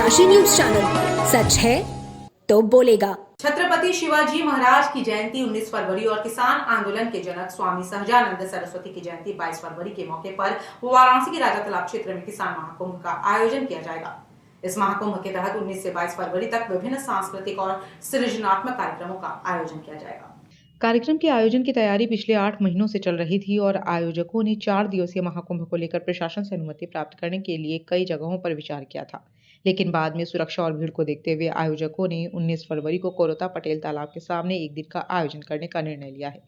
डनकाशी news channel, सच है तो बोलेगा। छत्रपति शिवाजी महाराज की जयंती 19 फरवरी और किसान आंदोलन के जनक स्वामी सहजानंद सरस्वती की जयंती 22 फरवरी के मौके पर वाराणसी के राजा तालाब क्षेत्र में किसान महाकुंभ का आयोजन किया जाएगा। इस महाकुंभ के तहत 19 से 22 फरवरी तक विभिन्न सांस्कृतिक और सृजनात्मक कार्यक्रमों का आयोजन किया जाएगा। कार्यक्रम के आयोजन की तैयारी पिछले 8 महीनों से चल रही थी और आयोजकों ने 4 दिवसीय महाकुंभ को लेकर प्रशासन से अनुमति प्राप्त करने के लिए कई जगहों पर विचार किया था, लेकिन बाद में सुरक्षा और भीड़ को देखते हुए आयोजकों ने 19 फरवरी को कोरोता पटेल तालाब के सामने एक दिन का आयोजन करने का निर्णय लिया है।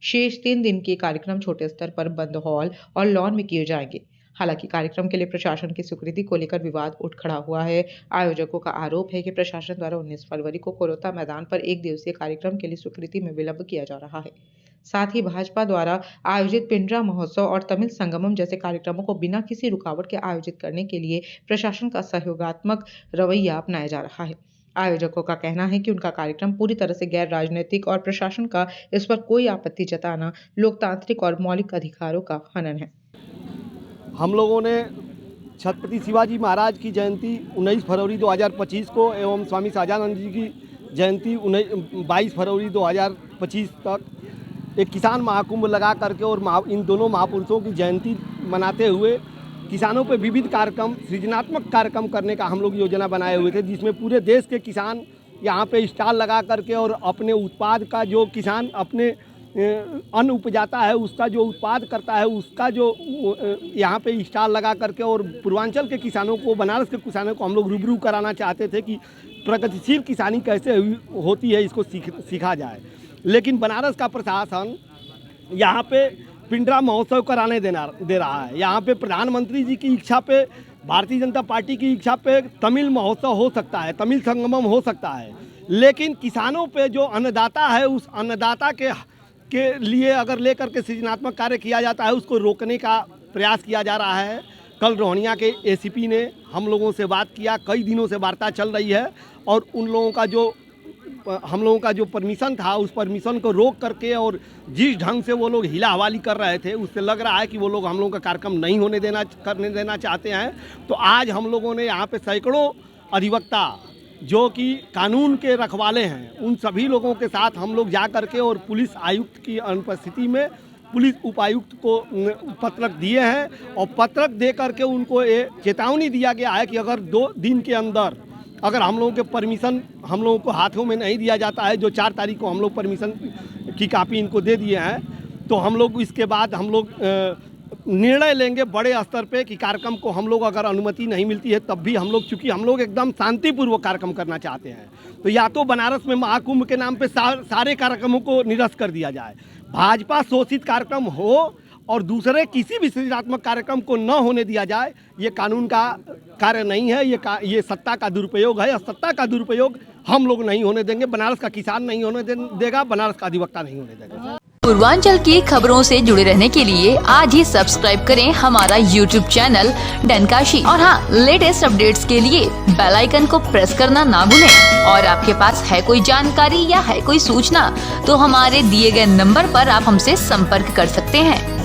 शेष 3 दिन के कार्यक्रम छोटे स्तर पर बंद हॉल और लॉन में किए जाएंगे। हालांकि कार्यक्रम के लिए प्रशासन की स्वीकृति को लेकर विवाद उठ खड़ा हुआ है। आयोजकों का आरोप है कि प्रशासन द्वारा 19 फरवरी को कोरोता मैदान पर एक दिवसीय कार्यक्रम के लिए स्वीकृति में विलंब किया जा रहा है। साथ ही भाजपा द्वारा आयोजित पिंडरा महोत्सव और तमिल संगमम जैसे कार्यक्रमों को बिना किसी रुकावट के आयोजित करने के लिए प्रशासन का सहयोगात्मक रवैया अपनाया जा रहा है। आयोजकों का कहना है कि उनका कार्यक्रम पूरी तरह से गैर राजनीतिक और प्रशासन का इस पर कोई आपत्ति जताना लोकतांत्रिक और मौलिक अधिकारों का हनन है। हम लोगों ने छत्रपति शिवाजी महाराज की जयंती 19 फरवरी 2025 को एवं स्वामी सहजानंद जी की जयंती 22 फरवरी 2025 तक एक किसान महाकुंभ लगा करके और इन दोनों महापुरुषों की जयंती मनाते हुए किसानों पर विविध कार्यक्रम, सृजनात्मक कार्यक्रम करने का हम लोग योजना बनाए हुए थे, जिसमें पूरे देश के किसान यहाँ पे स्टॉल लगा करके और अपने उत्पाद का जो किसान अपने अन्न उपजाता है उसका जो उत्पाद करता है उसका जो यहाँ पे स्टॉल लगा करके और पूर्वांचल के किसानों को, बनारस के किसानों को हम लोग रूबरू कराना चाहते थे कि प्रगतिशील किसानी कैसे होती है, इसको सीखा जाए। लेकिन बनारस का प्रशासन यहाँ पे पिंडरा महोत्सव कराने दे रहा है। यहाँ पे प्रधानमंत्री जी की इच्छा पे, भारतीय जनता पार्टी की इच्छा पे तमिल महोत्सव हो सकता है, तमिल संगमम हो सकता है, लेकिन किसानों पे जो अन्नदाता है उस अन्नदाता के लिए अगर लेकर के सृजनात्मक कार्य किया जाता है उसको रोकने का प्रयास किया जा रहा है। कल रोहनिया के एसीपी ने हम लोगों से बात किया, कई दिनों से वार्ता चल रही है और उन लोगों का जो हम लोगों का जो परमिशन था उस परमिशन को रोक करके और जिस ढंग से वो लोग हिला हवाली कर रहे थे उससे लग रहा है कि वो लोग हम लोगों का कार्यक्रम नहीं करने देना चाहते हैं। तो आज हम लोगों ने यहाँ पे सैकड़ों अधिवक्ता जो कि कानून के रखवाले हैं उन सभी लोगों के साथ हम लोग जा करके और पुलिस आयुक्त की अनुपस्थिति में पुलिस उपायुक्त को पत्रक दिए हैं और पत्रक दे करके उनको ये चेतावनी दिया गया है कि अगर 2 दिन के अंदर अगर हम लोगों के परमिशन हम लोगों को हाथों में नहीं दिया जाता है, जो 4 तारीख को हम लोग परमिशन की कापी इनको दे दिए हैं, तो हम लोग इसके बाद हम लोग निर्णय लेंगे बड़े स्तर पे कि कार्यक्रम को हम लोग अगर अनुमति नहीं मिलती है तब भी हम लोग, चूँकि हम लोग एकदम शांतिपूर्वक कार्यक्रम करना चाहते हैं, तो या तो बनारस में महाकुंभ के नाम पे सारे कार्यक्रमों को निरस्त कर दिया जाए, भाजपा शोषित कार्यक्रम हो और दूसरे किसी भी सृजनात्मक कार्यक्रम को न होने दिया जाए। ये कानून का कार्य नहीं है, ये सत्ता का दुरुपयोग है। सत्ता का दुरुपयोग हम लोग नहीं होने देंगे, बनारस का किसान नहीं होने देगा, बनारस का अधिवक्ता नहीं होने देगा। पूर्वांचल की खबरों से जुड़े रहने के लिए आज ही सब्सक्राइब करें हमारा YouTube चैनल डनकाशी और हाँ, लेटेस्ट अपडेट्स के लिए बेल आइकन को प्रेस करना ना भूलें। और आपके पास है कोई जानकारी या है कोई सूचना तो हमारे दिए गए नंबर पर आप हमसे संपर्क कर सकते हैं।